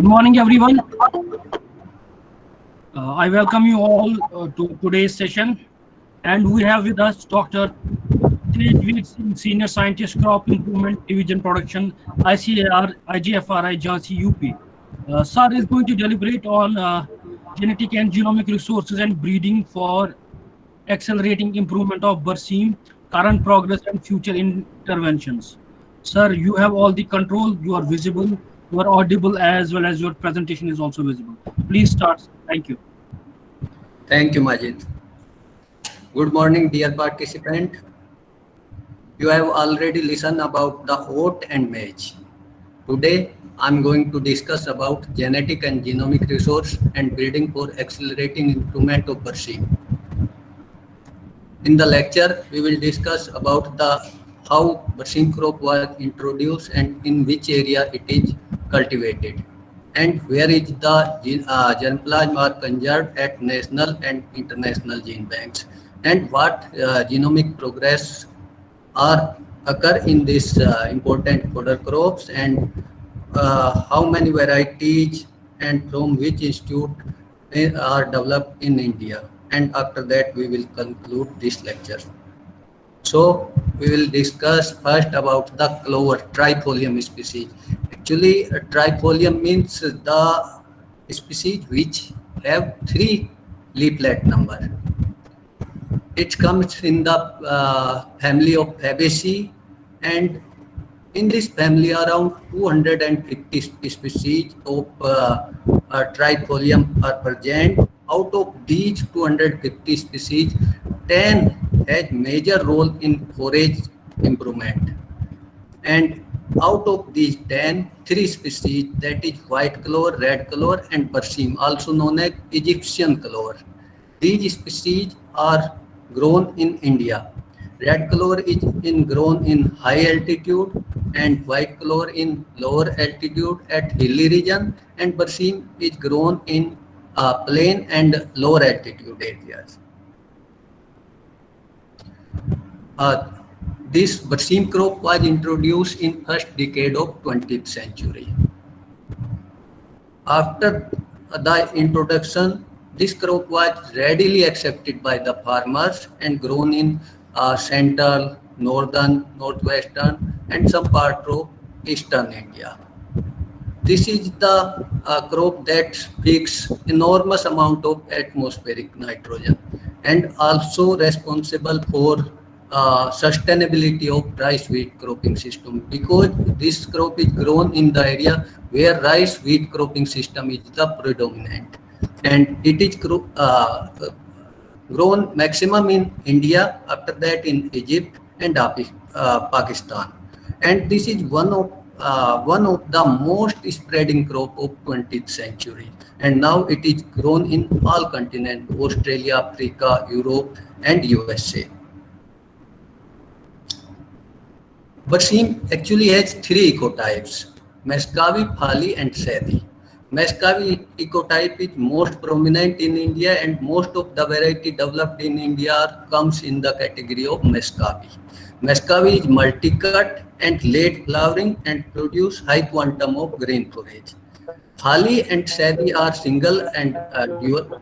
Good morning, everyone. I welcome you all to today's session. And we have with us Dr. Tejveer Singh, Senior Scientist, Crop Improvement Division Production, ICAR, IGFRI, Jhansi, UP. Sir is going to deliberate on genetic and genomic resources and breeding for accelerating improvement of Barsim, current progress and future interventions. Sir, you have all the control, you are visible, you are audible, as well as your presentation is also visible. Please start, sir. Thank you. Thank you, Majid. Good morning, dear participant. You have already listened about the oat and maize. Today, I'm going to discuss about genetic and genomic resource and breeding for accelerating improvement of Barsim. In the lecture, we will discuss about how Barsim crop was introduced and in which area it is cultivated, and where is the germplasm are conserved at national and international gene banks, and what genomic progress are occur in this important fodder crops, and how many varieties and from which institute are developed in India. And after that, we will conclude this lecture. So we will discuss first about the clover trifolium species. Actually, trifolium means the species which have 3 leaflet number. It comes in the family of Fabaceae, and in this family around 250 species of trifolium are present. Out of these 250 species, 10 has major role in forage improvement. And out of these 10, 3 species, that is white clover, red clover and Barsim, also known as Egyptian clover. These species are grown in India. Red clover is grown in high altitude and white clover in lower altitude at hilly region, and Barsim is grown in plain and lower altitude areas. This Barsim crop was introduced in first decade of 20th century. After the introduction, this crop was readily accepted by the farmers and grown in central, northern, northwestern and some part of eastern India. This is the crop that speaks enormous amount of atmospheric nitrogen and also responsible for sustainability of rice wheat cropping system, because this crop is grown in the area where rice wheat cropping system is the predominant, and it is grown maximum in India, after that in Egypt and Pakistan, and this is one of the most spreading crop of 20th century, and now it is grown in all continents: Australia, Africa, Europe and USA. Barsim actually has 3 ecotypes: Mescavi, Phali and Sadi. Mescavi ecotype is most prominent in India, and most of the variety developed in India comes in the category of Mescavi. Mescavi is multi-cut and late flowering and produce high quantum of green forage. Phali and Sadi are single and dual.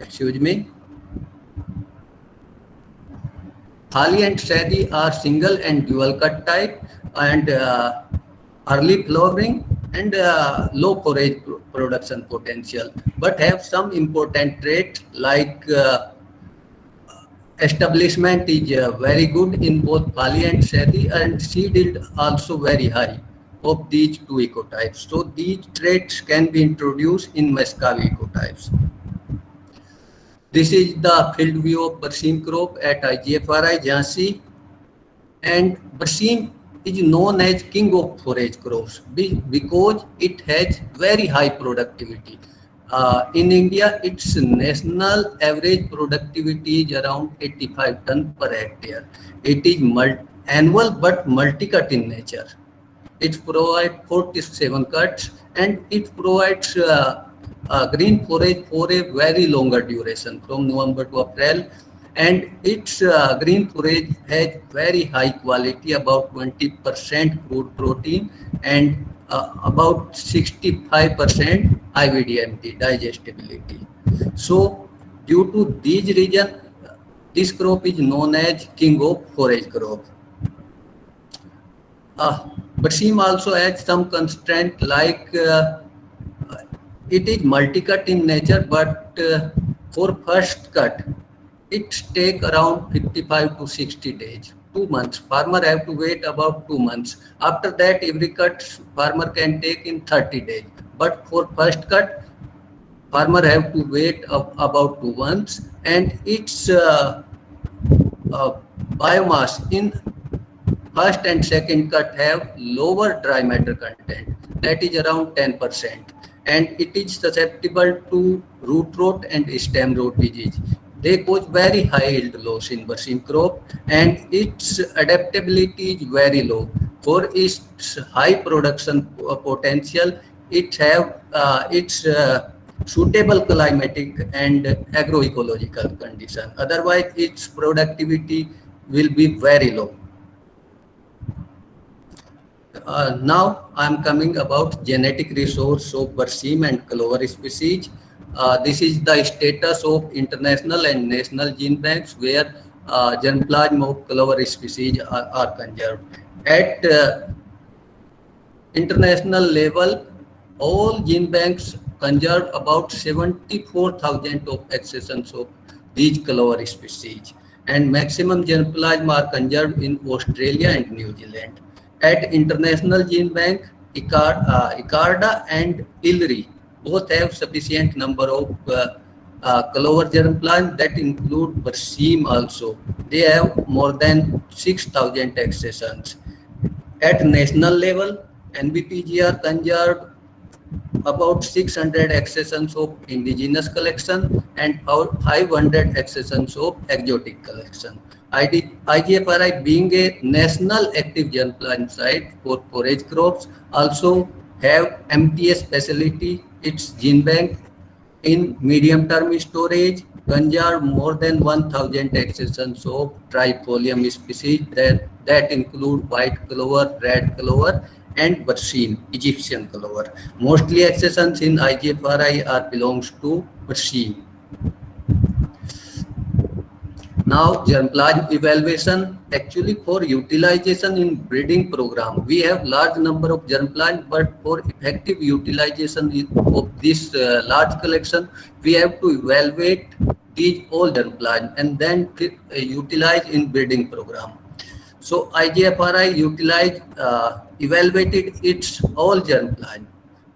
Excuse me. Phali and Sadi are single and dual cut type, and early flowering and low forage production potential, but have some important traits like establishment is very good in both Phali and Sadi, and seed yield also very high of these 2 ecotypes. So these traits can be introduced in Mescavi ecotypes. This is the field view of Barsim crop at IGFRI Jhansi, and Barsim is known as king of forage crops because it has very high productivity. In India, its national average productivity is around 85 ton per hectare. It is annual but multi-cut in nature. It provides 47 cuts, and it provides green forage for a very longer duration from November to April, and its green forage has very high quality, about 20% crude protein and about 65% IVDMT digestibility. So due to these reasons, this crop is known as king of forage crop. Barsim also has some constraint like it is multi-cut in nature, but for first cut, it take around 55 to 60 days, 2 months. Farmer have to wait about 2 months. After that, every cut farmer can take in 30 days. But for first cut, farmer have to wait about 2 months, and its biomass in first and second cut have lower dry matter content, that is around 10%, and it is susceptible to root rot and stem rot disease. They cause very high yield loss in Barsim crop, and its adaptability is very low. For its high production potential, it have its suitable climatic and agroecological condition. Otherwise, its productivity will be very low. Now I'm coming about genetic resource of Barsim and clover species. This is the status of international and national gene banks where germplasm of clover species are conserved. At international level, all gene banks conserve about 74,000 of accessions of these clover species, and maximum germplasm are conserved in Australia and New Zealand. At International Gene Bank, ICARDA and ILRI both have sufficient number of clover germplasm that include Barsim also. They have more than 6,000 accessions. At national level, NBPGR conserved about 600 accessions of indigenous collection and 500 accessions of exotic collection. IGFRI being a national active germplasm site for forage crops also have MTS facility, its gene bank in medium term storage, conserve more than 1,000 accessions of trifolium species that include white clover, red clover, and Barsim, Egyptian clover. Mostly accessions in IGFRI are belongs to Barsim. Now, germplasm evaluation, actually for utilization in breeding program, we have large number of germplasm, but for effective utilization of this large collection, we have to evaluate these all germplasm and then utilize in breeding program. So IGFRI evaluated its all germplasm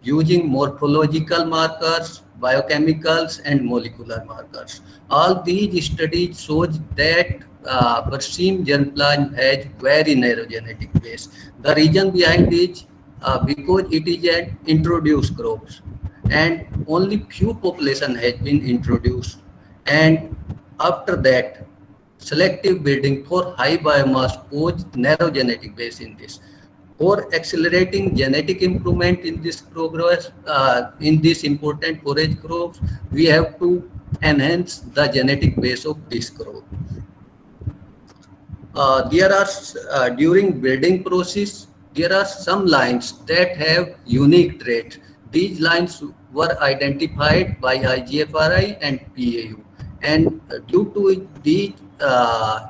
using morphological markers, biochemicals, and molecular markers. All these studies shows that Barsim germplasm has very narrow genetic base. The reason behind is because it is an introduced crops, and only few population has been introduced, and after that selective breeding for high biomass pose narrow genetic base in this. For accelerating genetic improvement in this progress, in this important forage crops, we have to enhance the genetic base of this crop. There are during breeding process, there are some lines that have unique traits. These lines were identified by IGFRI and PAU, and due to the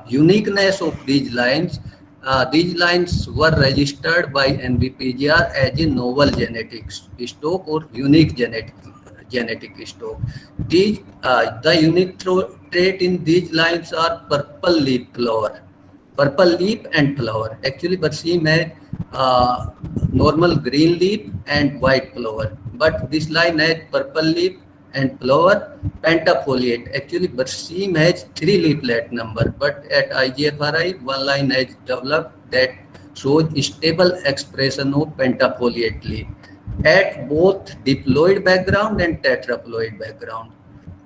uniqueness of these lines were registered by NBPGR as a novel genetic stock or unique genetic stock. These the unique trait in these lines are purple leaf and flower. Actually, Barsim has normal green leaf and white flower, but this line has purple leaf and flower, pentafoliate. Actually, Barsim has 3 leaflet number, but at IGFRI, one line has developed that shows stable expression of pentafoliate leaf at both diploid background and tetraploid background.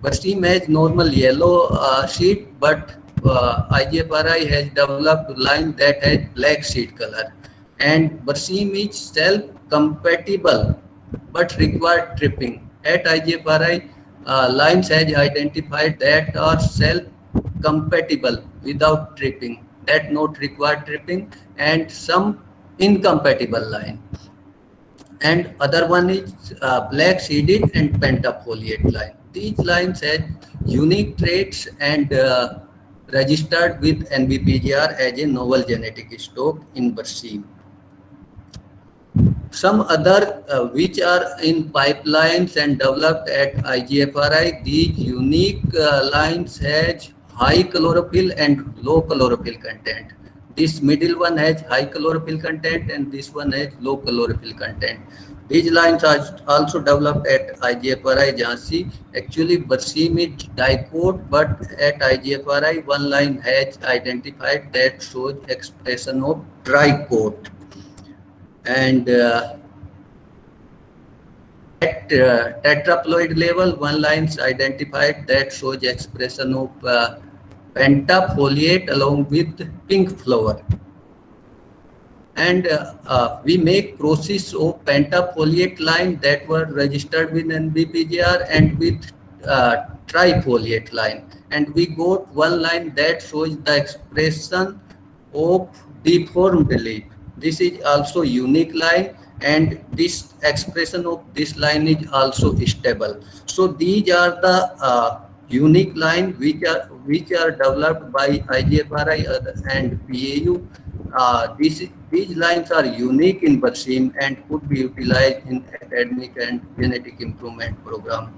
Barsim has normal yellow seed, but IGFRI has developed a line that has black seed color. And Barsim is self-compatible but require tripping. At IGFRI, lines has identified that are compatible without tripping, that not require tripping, and some incompatible line. And other one is black seeded and pentafoliate line. These lines have unique traits and registered with NBPGR as a novel genetic stock in Barsim. Some other which are in pipelines and developed at IGFRI, these unique lines has high chlorophyll and low chlorophyll content. This middle one has high chlorophyll content and this one has low chlorophyll content. These lines are also developed at IGFRI Jhansi. Actually, Barsim is dicot, but at IGFRI one line has identified that shows expression of tricot. And at tetraploid level, one line is identified that shows expression of pentafoliate along with pink flower. And we make process of pentafoliate line that were registered with NBPGR and with trifoliate line. And we got one line that shows the expression of deformed leaf. This is also unique line, and this expression of this line is also stable. So these are the unique line which are developed by IGFRI and PAU. These lines are unique in Barsim and could be utilized in academic and genetic improvement program.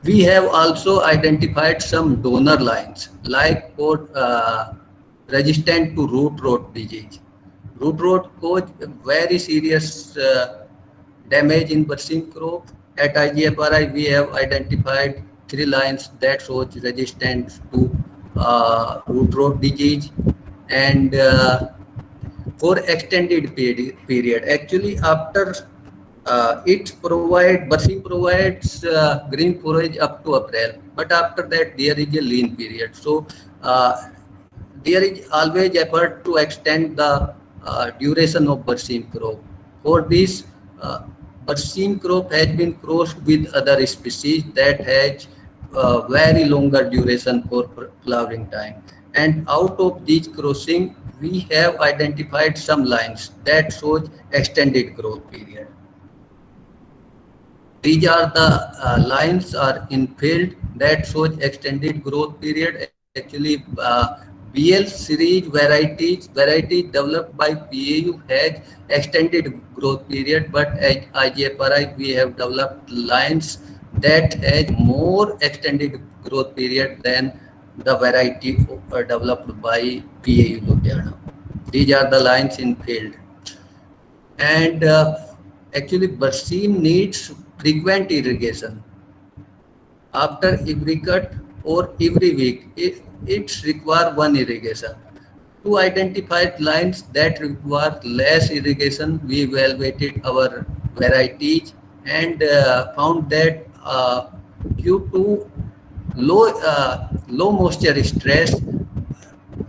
We have also identified some donor lines like for resistant to root rot disease. Root rot cause very serious damage in Barsim crop. At IGFRI, we have identified 3 lines that shows resistance to root rot disease. And for extended period, actually after Barsim provides green forage up to April, but after that there is a lean period. So there is always effort to extend the duration of Barsim crop. For this, Barsim crop has been crossed with other species that has very longer duration for flowering time. And out of these crossing, we have identified some lines that shows extended growth period. These are the lines are in field that shows extended growth period. Actually, BL series varieties developed by PAU has extended growth period, but at IGFRI we have developed lines that has more extended growth period than the variety developed by PAU Ludhiana. These are the lines in field. And actually Barsim needs frequent irrigation. After every cut or every week, it requires one irrigation. To identify lines that require less irrigation, we evaluated our varieties and found that due to low moisture stress,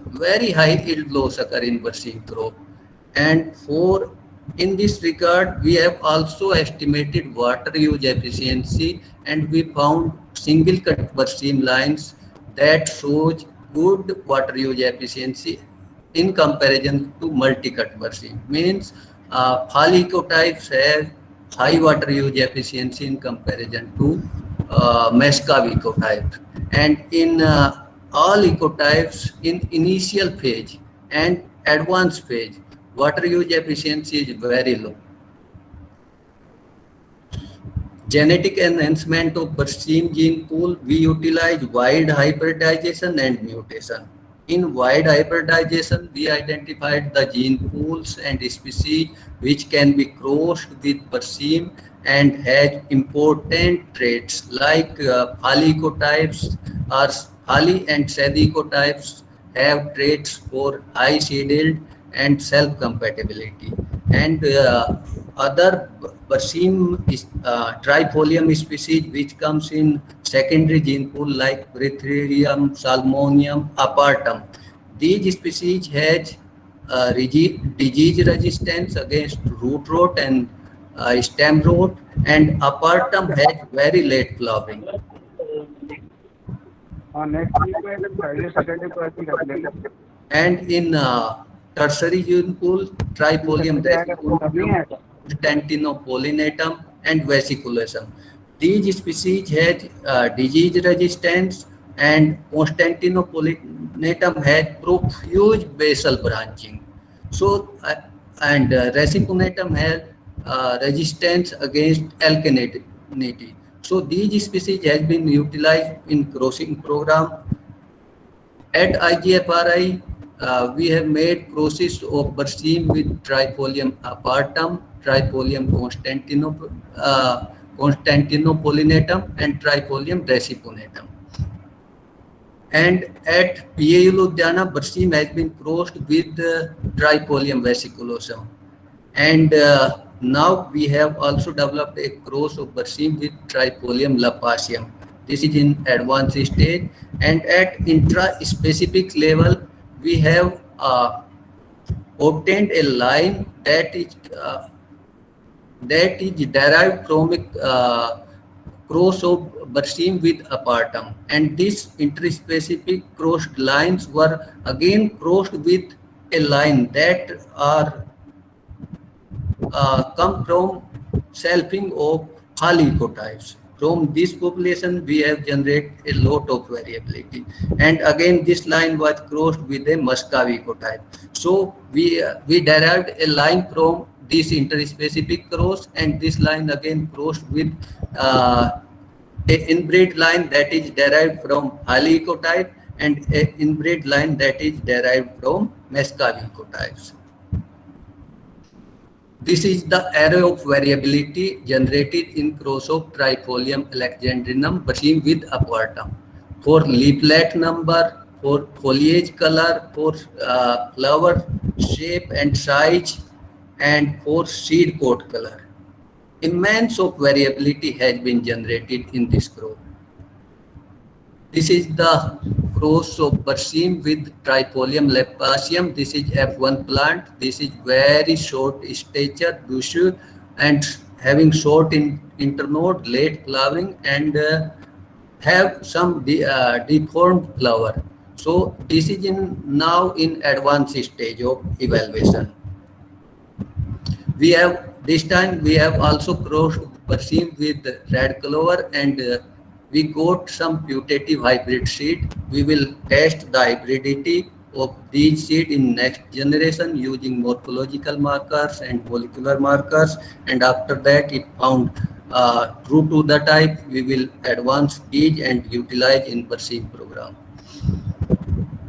very high yield loss occur in Barsim crop. And in this regard, we have also estimated water use efficiency, and we found single cut Barsim lines that shows good water use efficiency in comparison to multi-cut Barsim. Means fall ecotypes have high water use efficiency in comparison to Mescav ecotype. And in all ecotypes in initial phase and advanced phase, water use efficiency is very low. Genetic enhancement of Barsim gene pool, we utilize wide hybridization and mutation. In wide hybridization, we identified the gene pools and species which can be crossed with Barsim and has important traits like polycotypes or poly and shed ecotypes have traits for high seed yield and self-compatibility. And other Barsim trifolium species which comes in secondary gene pool like Britherium, Salmonium, Apartum. These species has disease resistance against root rot and stem rot, and Apartum has very late flowering. हाँ next week में Friday Saturday को ऐसे रख लेंगे। And in tertiary gene pool, Trifolium तभी है resicuum, Constantinopollinatum, and vesiculation. These species has disease resistance, and Constantinopollinatum has profuse basal branching. So, and Resicunatum has resistance against alkalinity. So, these species has been utilized in crossing program. At IGFRI, we have made crosses of Berseem with Trifolium apartum, Trifolium Constantinopollinatum, and Trifolium resicunatum. And at PAU Ludhiana, Berseem has been crossed with Trifolium vesiculosum. And now we have also developed a cross of Berseem with Trifolium lapacium. This is in advanced stage, and at intra-specific level, we have obtained a line that is derived from a cross of Berseem with apartum, and these interspecific crossed lines were again crossed with a line that are come from selfing of halicotypes. From this population, we have generated a lot of variability. And again, this line was crossed with a Muscovy type. So we derived a line from this interspecific cross, and this line again crossed with a inbred line that is derived from halicotype, and a inbred line that is derived from Muscovy types. This is the array of variability generated in cross of Trifolium alexandrinum Berseem with apartum. For leaflet number, for foliage color, for flower shape and size, and for seed coat color. Immense of variability has been generated in this crop. This is the cross of Berseem with Trifolium lapacium. This is F1 plant. This is very short stature, bushy, and having short internode, late flowering, and have some deformed flower. So this is now in advanced stage of evaluation. We have this time we have also crossed Berseem with red clover, and we got some putative hybrid seed. We will test the hybridity of these seed in next generation using morphological markers and molecular markers, and after that if found true to the type, we will advance these and utilize in Berseem program.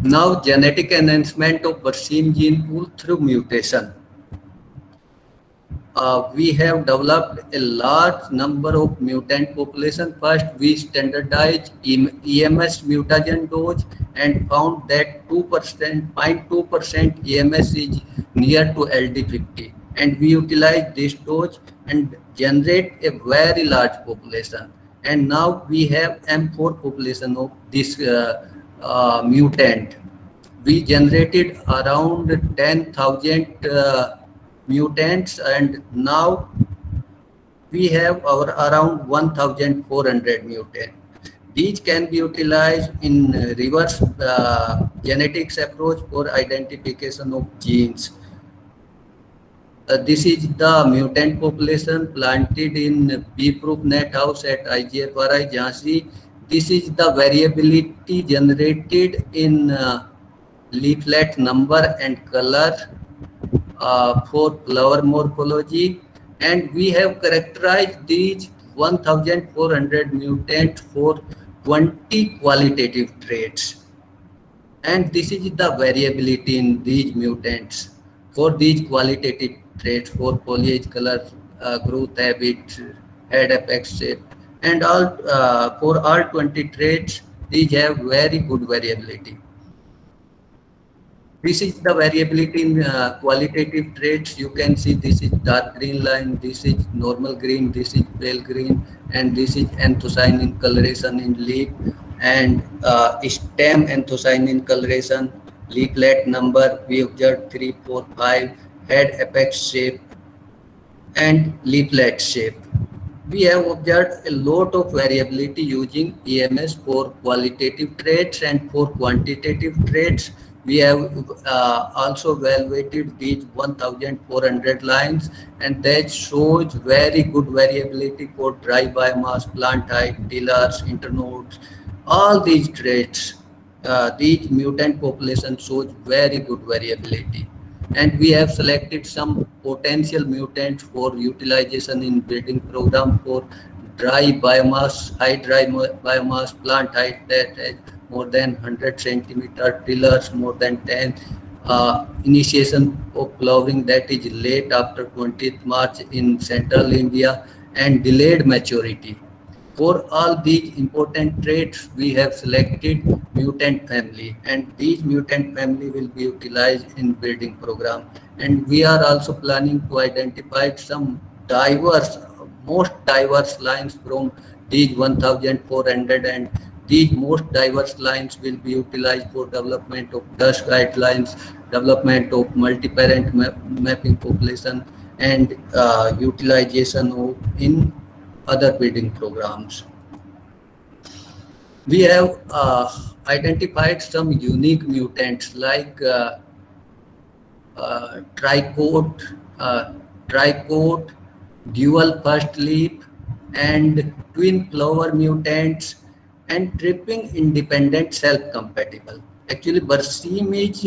Now genetic enhancement of Berseem gene pool through mutation. We have developed a large number of mutant population. First, we standardized EMS mutagen dose and found that 0.2% EMS is near to LD50. And we utilized this dose and generate a very large population. And now we have M4 population of this mutant. We generated around 10,000 mutants, and now we have our around 1,400 mutants. These can be utilized in reverse genetics approach for identification of genes. This is the mutant population planted in P-proof net house at IGFRI Jhansi. This is the variability generated in leaflet number and color for flower morphology, and we have characterized these 1,400 mutants for 20 qualitative traits, and this is the variability in these mutants for these qualitative traits for foliage color, growth habit, head apex shape, and all for all 20 traits. These have very good variability. This is the variability in qualitative traits. You can see this is dark green line, this is normal green, this is pale green, and this is anthocyanin coloration in leaf, and stem anthocyanin coloration, leaflet number, we observed 3, 4, 5, head apex shape, and leaflet shape. we have observed a lot of variability using EMS for qualitative traits and for quantitative traits. We have also evaluated these 1,400 lines, and that shows very good variability for dry biomass, plant height, tillers, internodes, all these traits. These mutant population shows very good variability, and we have selected some potential mutants for utilization in breeding program for dry biomass, high dry biomass, plant height that has more than 100 centimeter, tillers more than 10, initiation of flowering that is late after 20th March in central India, and delayed maturity. For all these important traits, we have selected mutant family, and these mutant family will be utilized in breeding program. And we are also planning to identify some diverse, most diverse lines from these 1,400, and these most diverse lines will be utilized for development of dust guidelines, development of multi-parent mapping population, and utilization of in other breeding programs. We have identified some unique mutants like tricoat, tricoat, dual first leaf, and twin flower mutants, and tripping independent self-compatible. Actually, Berseem is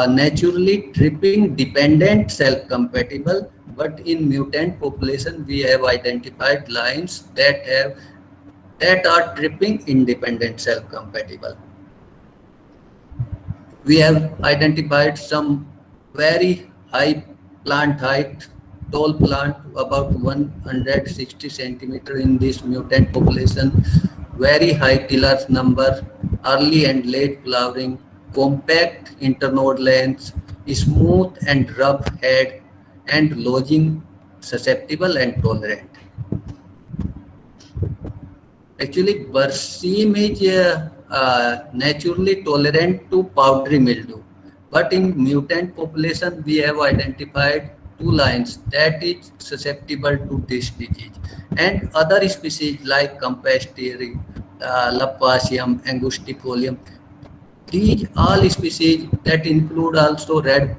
naturally tripping dependent self-compatible, but in mutant population we have identified lines that are tripping independent self-compatible. We have identified some very high plant height, tall plant about 160 centimeter in this mutant population, very high tillers number, early and late flowering, compact internode lengths, smooth and rough head, and lodging susceptible and tolerant. Actually, Berseem is naturally tolerant to powdery mildew, but in mutant population we have identified two lines that is susceptible to this disease, and other species like Campesteri, Lapasium, Angustifolium. These all species that include also red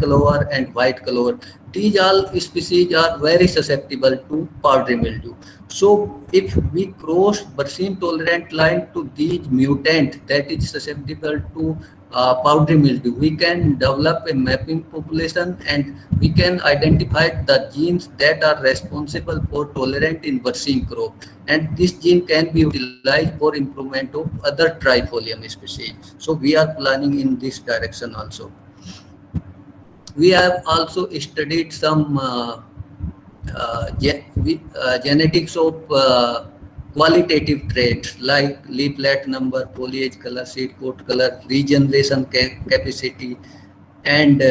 clover and white clover. These all species are very susceptible to powdery mildew. So if we cross Berseem tolerant line to these mutant that is susceptible to powdery mildew, we can develop a mapping population, and we can identify the genes that are responsible for tolerant in Berseem crop, and this gene can be utilized for improvement of other trifolium species. So we are planning in this direction also. We have also studied some genetics of qualitative traits like leaflet number, foliage color, seed coat color, regeneration capacity, and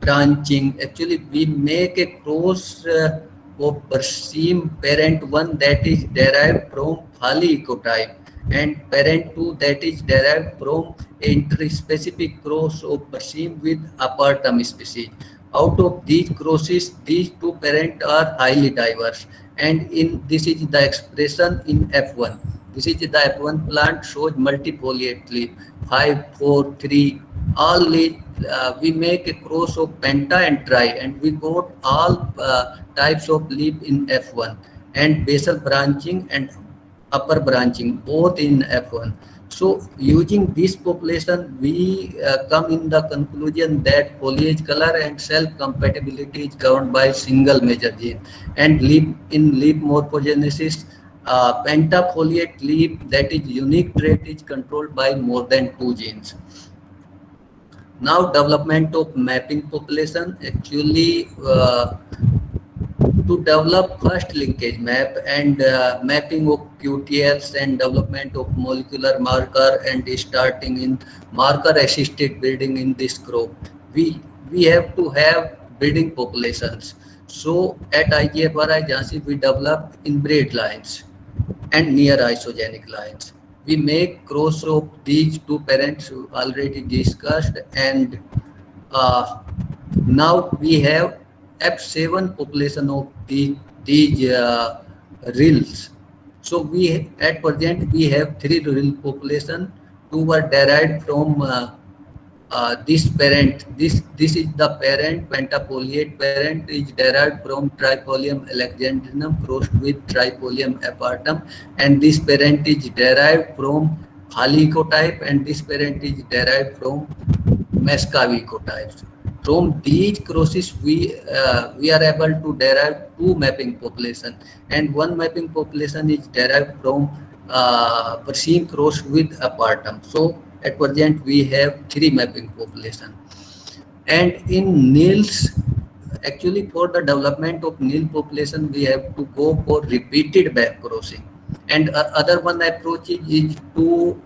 branching. Actually, we make a cross of Berseem parent 1 that is derived from Phali ecotype, and parent 2 that is derived from interspecific cross of Berseem with Apartum species. Out of these crosses, these two parents are highly diverse, and in this is the expression in F1. This is the F1 plant shows multifoliate leaf 5, 4, 3. All leaf, we make a cross of penta and tri, and we got all types of leaf in F1, and basal branching and upper branching both in F1. So using this population, we come in the conclusion that foliage color and self-compatibility is governed by single major gene, and in leaf morphogenesis, pentafoliate leaf that is unique trait is controlled by more than 2 genes. Now development of mapping population, actually to develop first linkage map and mapping of QTLs and development of molecular marker and starting in marker assisted breeding in this crop, we have to have breeding populations. So at IGFRI Jhansi we develop inbred lines and near isogenic lines. We make cross of these two parents already discussed, and now we have F7 population of these rills. So we at present we have 3 rill population. 2 were derived from this parent. This is the parent. Pentafoliate parent is derived from Trifolium alexandrinum crossed with Trifolium apartum, and this parent is derived from Halley ecotype, and this parent is derived from Mascavy ecotypes. From these crosses, we are able to derive 2 mapping population, and 1 mapping population is derived from Barsim crossed with apartum. So at present we have 3 mapping population. And in nils, actually for the development of nil population, we have to go for repeated back crossing. And other one approach is to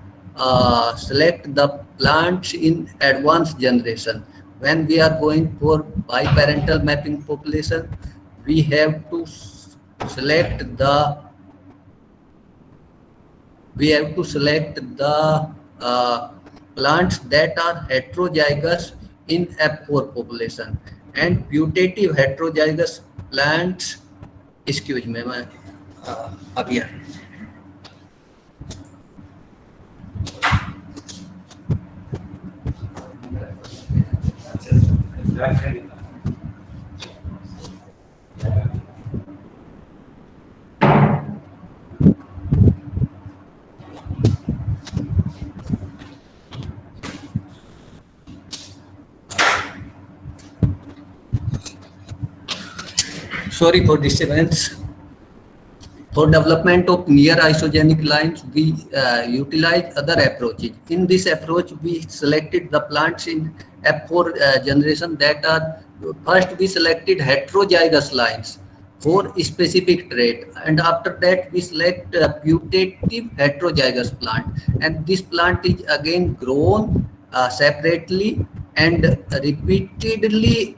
select the plants in advanced generation. When we are going for biparental mapping population, we have to select the plants that are heterozygous in F4 population, and putative heterozygous plants, excuse me, up here. Sorry for disturbance. For development of near isogenic lines, we utilize other approaches. In this approach, we selected the plants in F4 generation that are, first we selected heterozygous lines for specific trait, and after that we select putative heterozygous plant, and this plant is again grown separately and repeatedly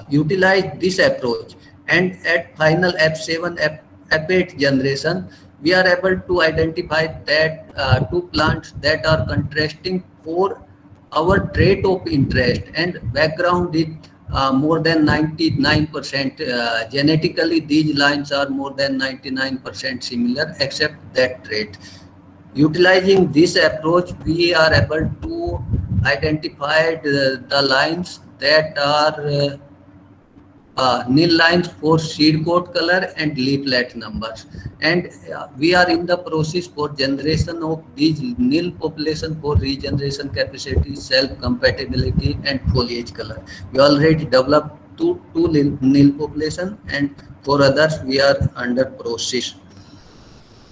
utilize this approach, and at final F7 F8 generation we are able to identify that 2 plants that are contrasting for our trait of interest, and background is more than 99%. Genetically these lines are more than 99% similar except that trait. Utilizing this approach, we are able to identify the lines that are nil lines for seed coat color and leaflet numbers, and we are in the process for generation of these nil population for regeneration capacity, self compatibility and foliage color. We already developed two nil population, and for others we are under process.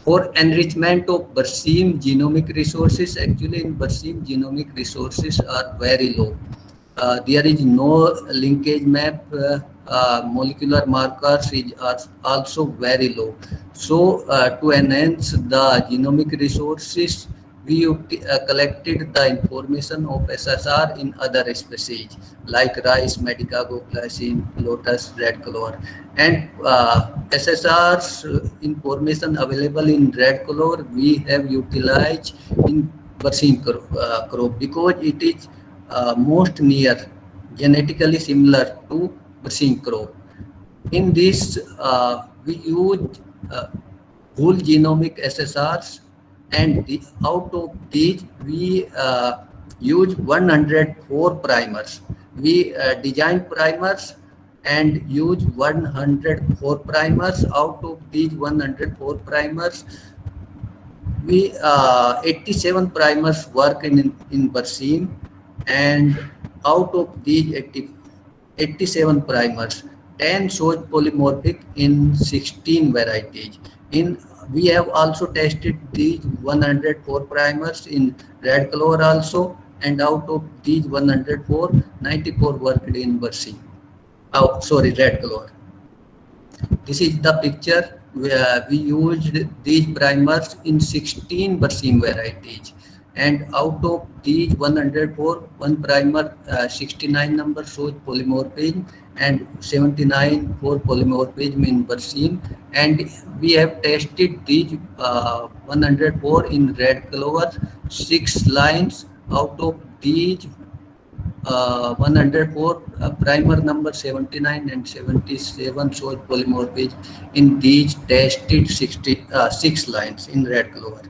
For enrichment of Barsim genomic resources, actually in Barsim genomic resources are very low. There is no linkage map, molecular markers are also very low. So to enhance the genomic resources, we collected the information of SSR in other species like rice, medicago, glycine, lotus, red clover, and SSR's information available in red clover we have utilized in Barsim crop because it is most near, genetically similar to Barsim crop. In this, we use whole genomic SSRs, and out of these, we use 104 primers. We design primers and use 104 primers. Out of these 104 primers, we 87 primers work in Barsim, and out of these 87 primers, 10 shows polymorphic in 16 varieties. We have also tested these 104 primers in red clover also, and out of these 104, 94 worked in Barsim. Oh, sorry, red clover. This is the picture where we used these primers in 16 Barsim varieties, and out of these 104, one primer 69 number shows polymorphism and 79 for polymorphism in Barsim, and we have tested these 104 in red clover, 6 lines. Out of these 104, primer number 79 and 77 shows polymorphism in these tested 6 lines in red clover.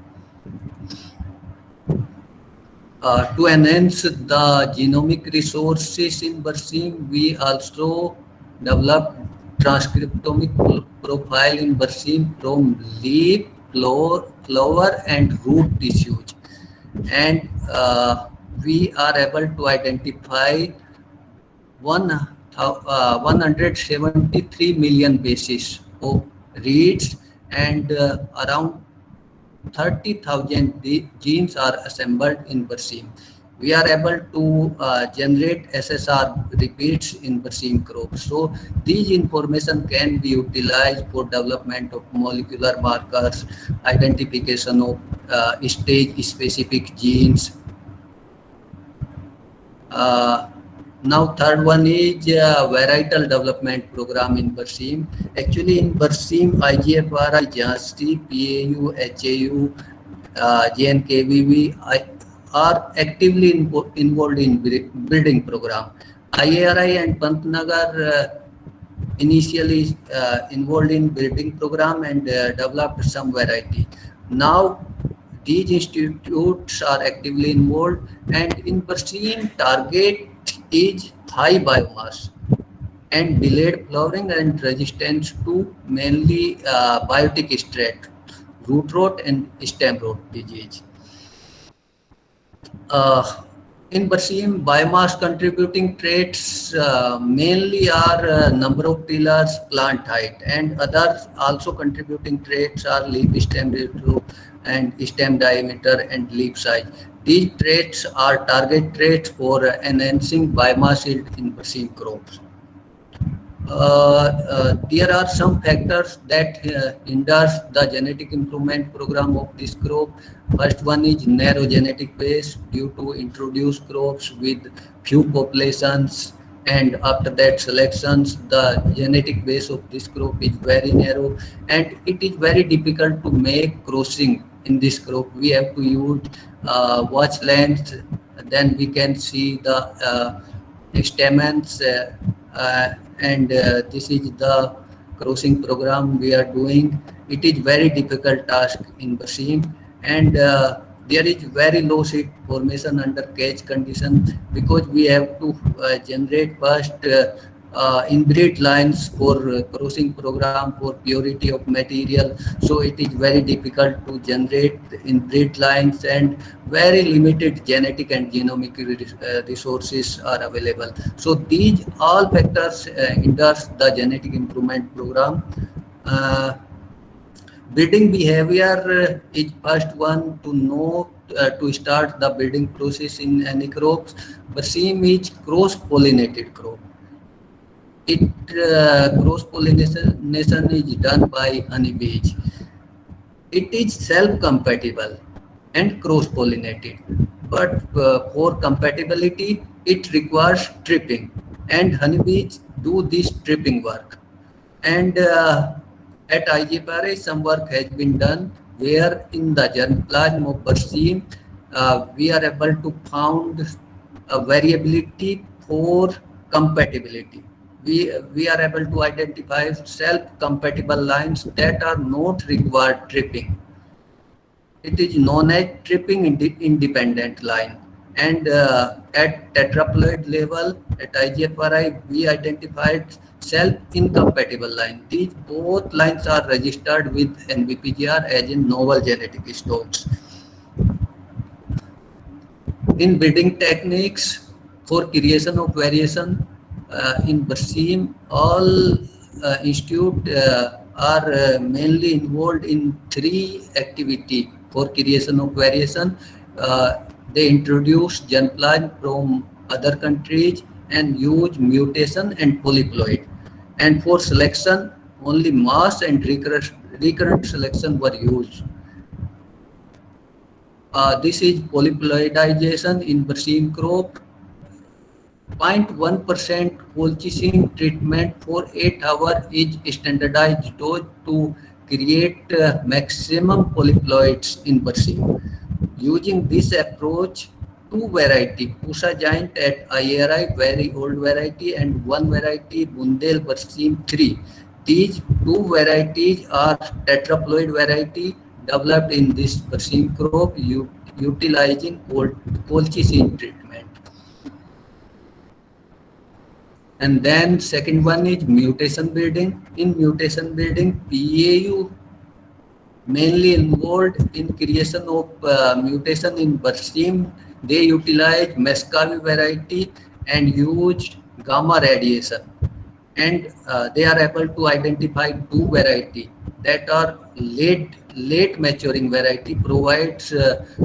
To enhance the genomic resources in Bersim, we also developed transcriptomic profile in Bersim from leaf, flower and root tissues. And we are able to identify 173 million bases of reads and around 30,000 genes are assembled in Bersim. We are able to generate SSR repeats in Bersim crops. So these information can be utilized for development of molecular markers, identification of stage-specific genes. Now third one is varietal development program in Bersim. Actually in Bersim, IGFRI, JASTI, PAU, HAU, JNKVV are actively involved in breeding program. IARI and Pantnagar initially involved in breeding program and developed some variety. Now these institutes are actively involved, and in Bersim target is high biomass and delayed flowering and resistance to mainly biotic stress, root rot and stem rot disease. In Bersim, biomass contributing traits mainly are number of tillers, plant height, and others also contributing traits are leaf stem ratio and stem diameter and leaf size. These traits are target traits for enhancing biomass yield in Bersim crops. There are some factors that hinders the genetic improvement program of this crop. First one is narrow genetic base due to introduced crops with few populations, and after that selections, the genetic base of this crop is very narrow, and it is very difficult to make crossing in this crop. We have to use watch length, then we can see the stamens and this is the crossing program we are doing. It is very difficult task in Bersim, and there is very low seed formation under cage condition because we have to generate first inbreed lines for crossing program for purity of material. So it is very difficult to generate inbreed lines, and very limited genetic and genomic resources are available. So these all factors hinders the genetic improvement program. Breeding behavior is first one to know to start the breeding process in any crops. Bersim is cross-pollinated crop. It cross-pollination is done by honeybees. It is self-compatible and cross-pollinated, but for compatibility, it requires tripping, and honeybees do this tripping work. And at IGFRI, some work has been done where in the germplasm of Bersim, we are able to found a variability for compatibility. We are able to identify self-compatible lines that are not required tripping. It is known as tripping independent line. And at tetraploid level, at IGFRI, we identified self-incompatible line. These both lines are registered with NBPGR as in novel genetic stocks. In breeding techniques for creation of variation, in Bersim, all institute are mainly involved in 3 activities for creation of variation. They introduce germplasm from other countries and use mutation and polyploid. And for selection, only mass and recurrent selection were used. This is polyploidization in Bersim crop. 0.1% colchicine treatment for 8 hours is standardized dose to create maximum polyploids in Bersim. Using this approach, two variety, Pusa Giant at IRI, very old variety, and one variety, Bundel Barsim 3. These two varieties are tetraploid variety developed in this Barsim crop utilizing colchicine treatment. And then second one is mutation breeding. In mutation breeding, PAU mainly involved in creation of mutation in Barsim. They utilized Mescavi variety and used gamma radiation. And they are able to identify two variety that are late maturing variety provides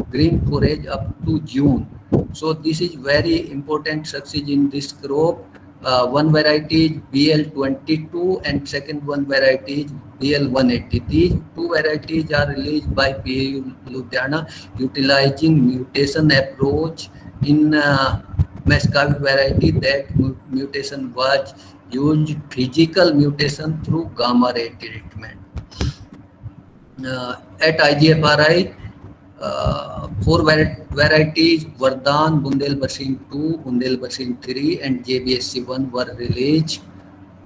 green forage up to June. So this is very important success in this crop. One variety is BL22 and second one variety is BL180. These two varieties are released by PAU Ludhiana utilizing mutation approach in Mescavi variety. That mutation was used physical mutation through gamma ray treatment. At IGFRI, four varieties Vardhan, Bundel Barsim 2, Bundel Barsim 3 and JBSC 1 were released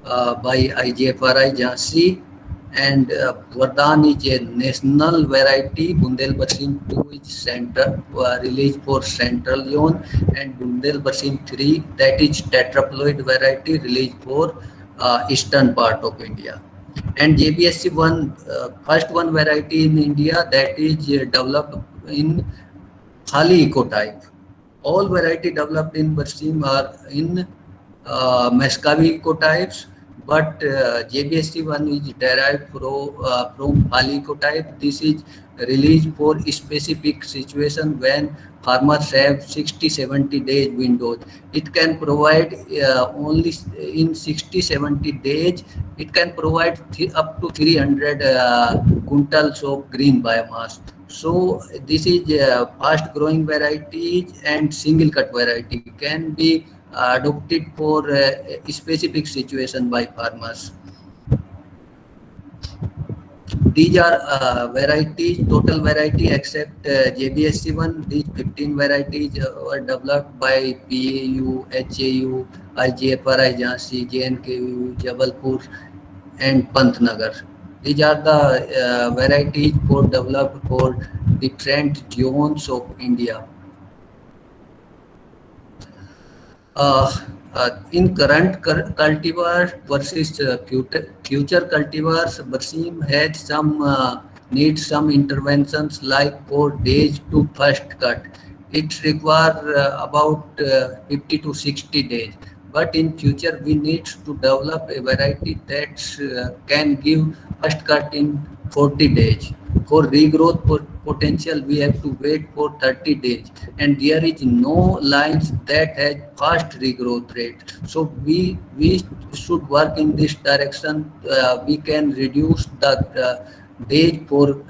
by IGFRI Jhansi, and Vardhan is a national variety, Bundel Barsim 2 is central, released for central zone, and Bundel Barsim 3 that is tetraploid variety released for eastern part of India. And JBSC 1, first one variety in India that is developed in Khali ecotype. All variety developed in Barsim are in Mescavi ecotypes, but JBSC 1 is derived from Khali ecotype. This is released for specific situation when farmers have 60-70 days windows. It can provide only in 60-70 days, it can provide up to 300 quintals of green biomass. So this is fast growing varieties and single cut variety can be adopted for a specific situation by farmers. These are varieties, total variety except JBSC 1. These 15 varieties were developed by PAU, HAU, IGFRI Jhansi, JNKU, Jabalpur and Pantnagar. These are the varieties for developed for different zones of India. In current cultivar versus future cultivars, Barsim had some needs some interventions like for days to first cut. It requires about 50 to 60 days. But in future, we need to develop a variety that can give first cut in 40 days. For regrowth potential, we have to wait for 30 days. And there is no lines that has fast regrowth rate. So we should work in this direction. We can reduce the days for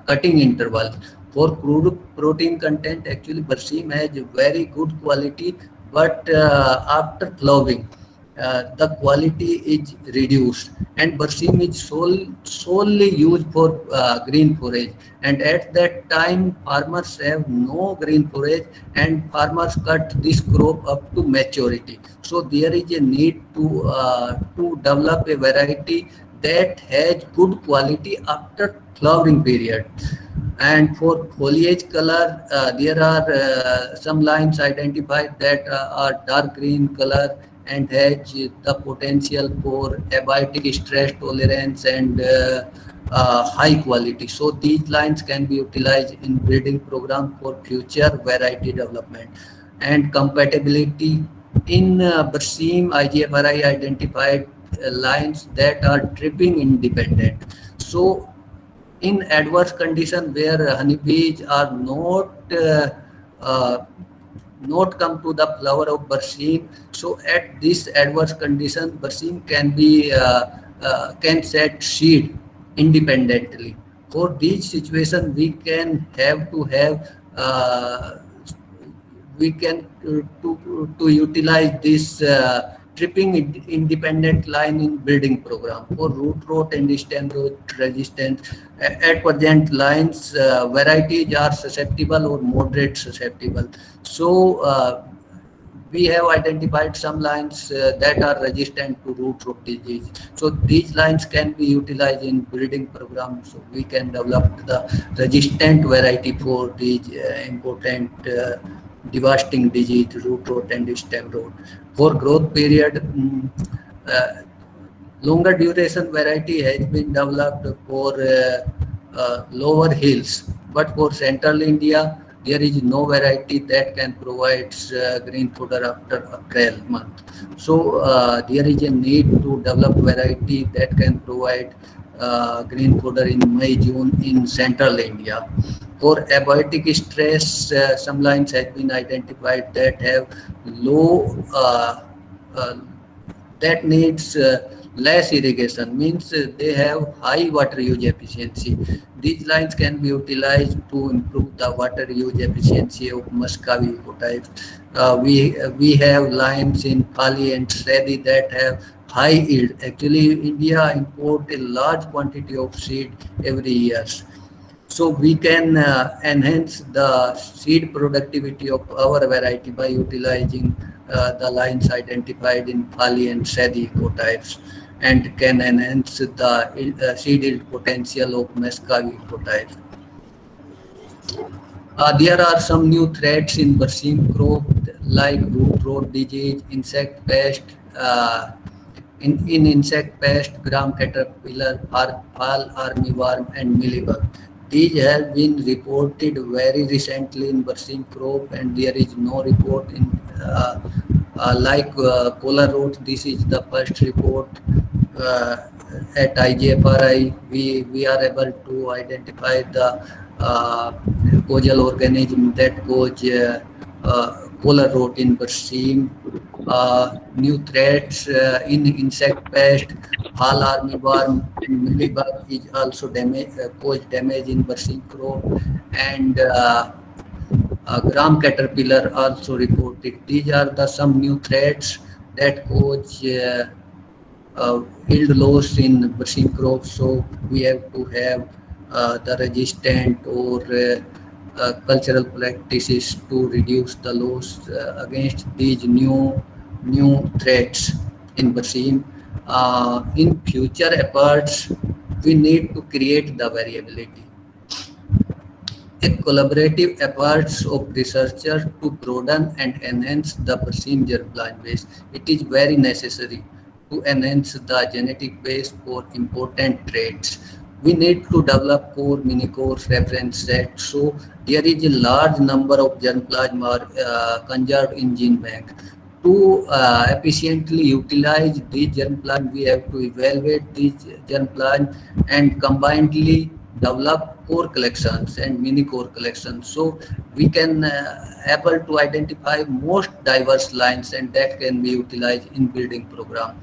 cutting interval. For crude protein content, actually Barsim has very good quality, but after flowering, the quality is reduced, and Barsim is solely used for green forage, and at that time farmers have no green forage and farmers cut this crop up to maturity. So there is a need to develop a variety that has good quality after flowering period. And for foliage color, there are some lines identified that are dark green color and has the potential for abiotic stress tolerance and high quality. So these lines can be utilized in breeding program for future variety development. And compatibility in Barsim, IGFRI identified lines that are tripping independent. So in adverse condition where honeybees are not come to the flower of Barsim, so at this adverse condition, Barsim can set seed independently. For this situation, we can have to have we can to utilize this tripping independent line in building program for root rot and stem rot resistance. At present, lines varieties are susceptible or moderate susceptible. So we have identified some lines that are resistant to root rot disease. So these lines can be utilized in breeding programs. So we can develop the resistant variety for these important devastating disease, root rot and stem rot. For growth period, longer duration variety has been developed for lower hills, but for central India, there is no variety that can provide green fodder after April month. So there is a need to develop variety that can provide green fodder in May, June in central India. For abiotic stress, some lines have been identified that have low that needs less irrigation, means they have high water use efficiency. These lines can be utilized to improve the water use efficiency of Muscovy ecotypes. We have lines in Pali and Sedi that have high yield. Actually, India import a large quantity of seed every year. So we can enhance the seed productivity of our variety by utilizing the lines identified in Pali and Sedi ecotypes, and can enhance the seed yield potential of Muscovy ecotypes. There are some new threats in Barsim crop like root rot disease, insect pest, in insect pest, gram caterpillar, fall armyworm, and mealybug. These have been reported very recently in Barsim crop, and there is no report in kola rot. This is the first report at IGFRI. We are able to identify the causal organism that cause kola rot in Barsim. New threats in insect pest, fall armyworm, and mealybug is also cause damage in Barsim crop, and gram caterpillar also reported. These are the some new threats that cause yield loss in Barsim crop. So we have to have the resistant or cultural practices to reduce the loss against these new threats in Barsim. In future efforts, we need to create the variability. A collaborative efforts of researchers to broaden and enhance the Barsim germplasm base. It is very necessary to enhance the genetic base for important traits. We need to develop core mini course reference set. So there is a large number of germplasm are conserved in gene bank. To efficiently utilize these germplasm, we have to evaluate these germplasm and combinedly develop core collections and mini core collections. So we can able to identify most diverse lines, and that can be utilized in building program.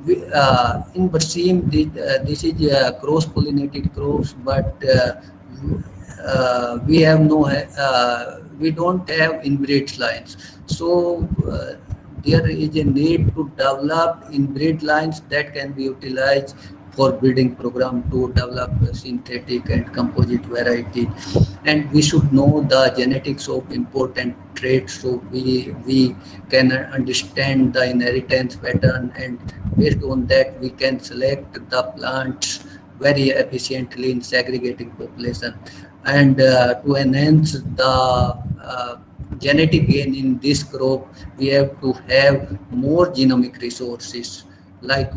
In Barsim, this is cross-pollinated crops, but we have no, we don't have inbreed lines. So there is a need to develop inbreed lines that can be utilized for breeding program to develop synthetic and composite variety. And we should know the genetics of important traits, so we can understand the inheritance pattern, and based on that we can select the plants very efficiently in segregating population. And to enhance the genetic gain in this crop, we have to have more genomic resources. Like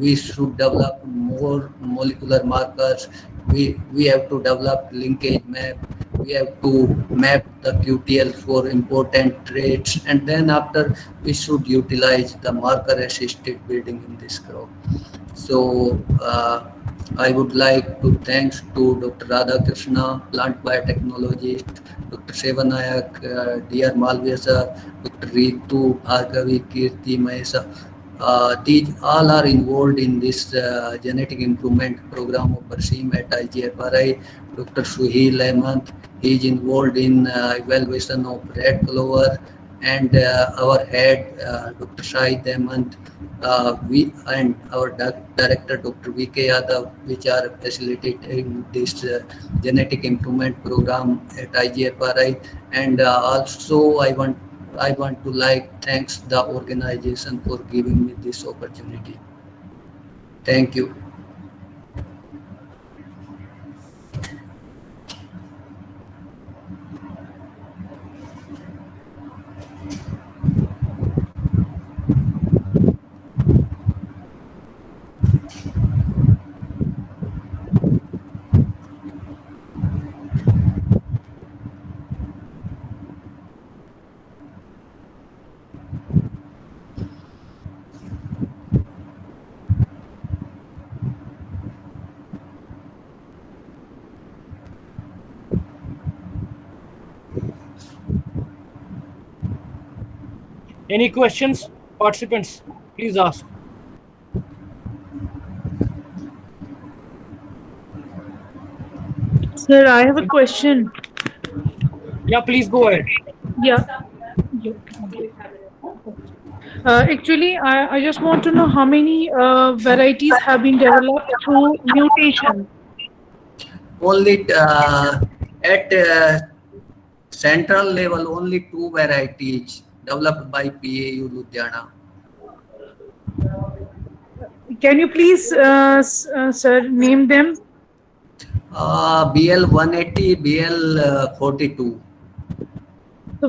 we should develop more molecular markers. We have to develop linkage map. We have to map the QTL for important traits, and then after we should utilize the marker assisted breeding in this crop. So I would like to thanks to Dr. Radhakrishna, plant biotechnologist, Dr. Sevanayak, Dr. Malviya sir, Dr. Ritu, Bhargavi, Kirti, Mahesa. These all are involved in this genetic improvement program of Barsim at IGFRI. Dr. Suhail Ahmed, he is involved in evaluation of red clover and our head, Dr. Shahid Ahmed, we and our director, Dr. V.K. Yadav, which are facilitating this genetic improvement program at IGFRI. And also, I want to thanks the organization for giving me this opportunity. Thank you. Any questions, participants? Please ask. Sir, I have a question. Yeah, please go ahead. Yeah. Actually, I just want to know how many varieties have been developed through mutation. Only at central level, only 2 varieties developed by PAU Ludhiana. Can you please, sir, name them? BL 180, BL 42. So,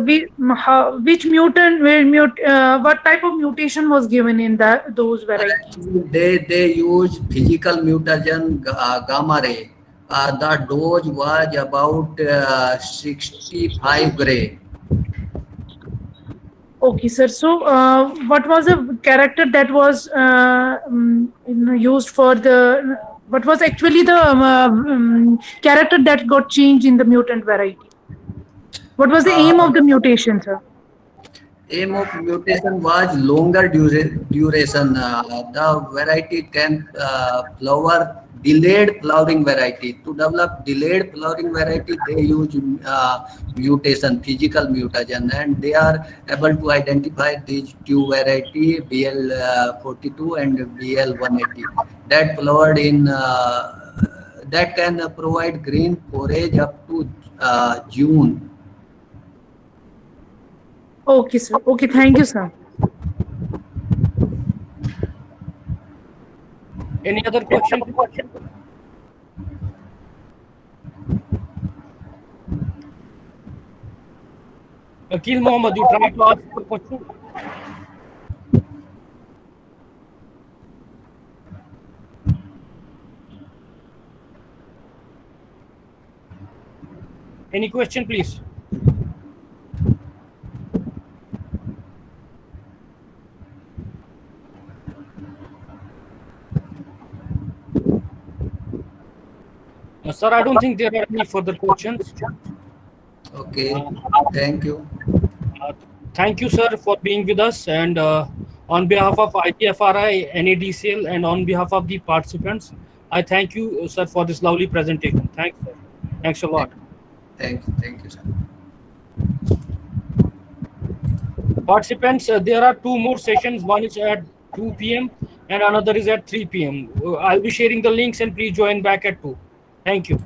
which mutant, what type of mutation was given in those varieties? They use physical mutagen gamma ray. The dose was about 65 gray. Okay, sir. So, what was the character that was used for the? What was actually the character that got changed in the mutant variety? What was the aim of the mutation, sir? Aim of mutation was longer duration. The variety can flower delayed flowering variety. To develop delayed flowering variety, they use mutation, physical mutagen, and they are able to identify these 2 variety BL 42 and BL 180 that flowered in that can provide green forage up to June. Okay, sir. Okay, thank you, sir. Any other question? Akil Mohammed, you try to ask the question. Any question, please? Sir, I don't think there are any further questions. Okay, thank you. Thank you, sir, for being with us. And on behalf of IGFRI, NADCL, and on behalf of the participants, I thank you, sir, for this lovely presentation. Thanks, sir. Thanks a lot. Thank you, sir. Participants, there are 2 more sessions. One is at 2 p.m. and another is at 3 p.m. I'll be sharing the links and please join back at 2. Thank you.